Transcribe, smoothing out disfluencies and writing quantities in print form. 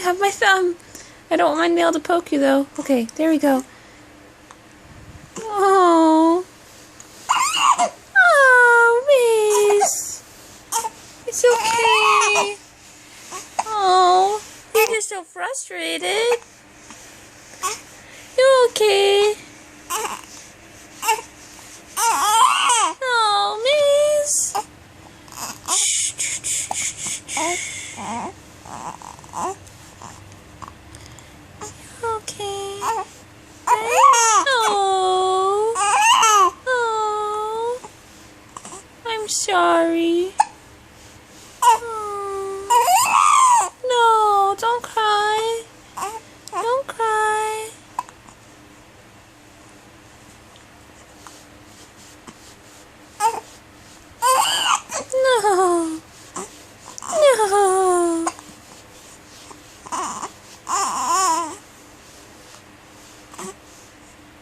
have my thumb. I don't want my nail to poke you, though. Okay, there we go. Oh. Oh, Miss. It's okay. Oh, you're just so frustrated. You're okay. Oh, Miss. Okay. Oh. Oh. I'm sorry.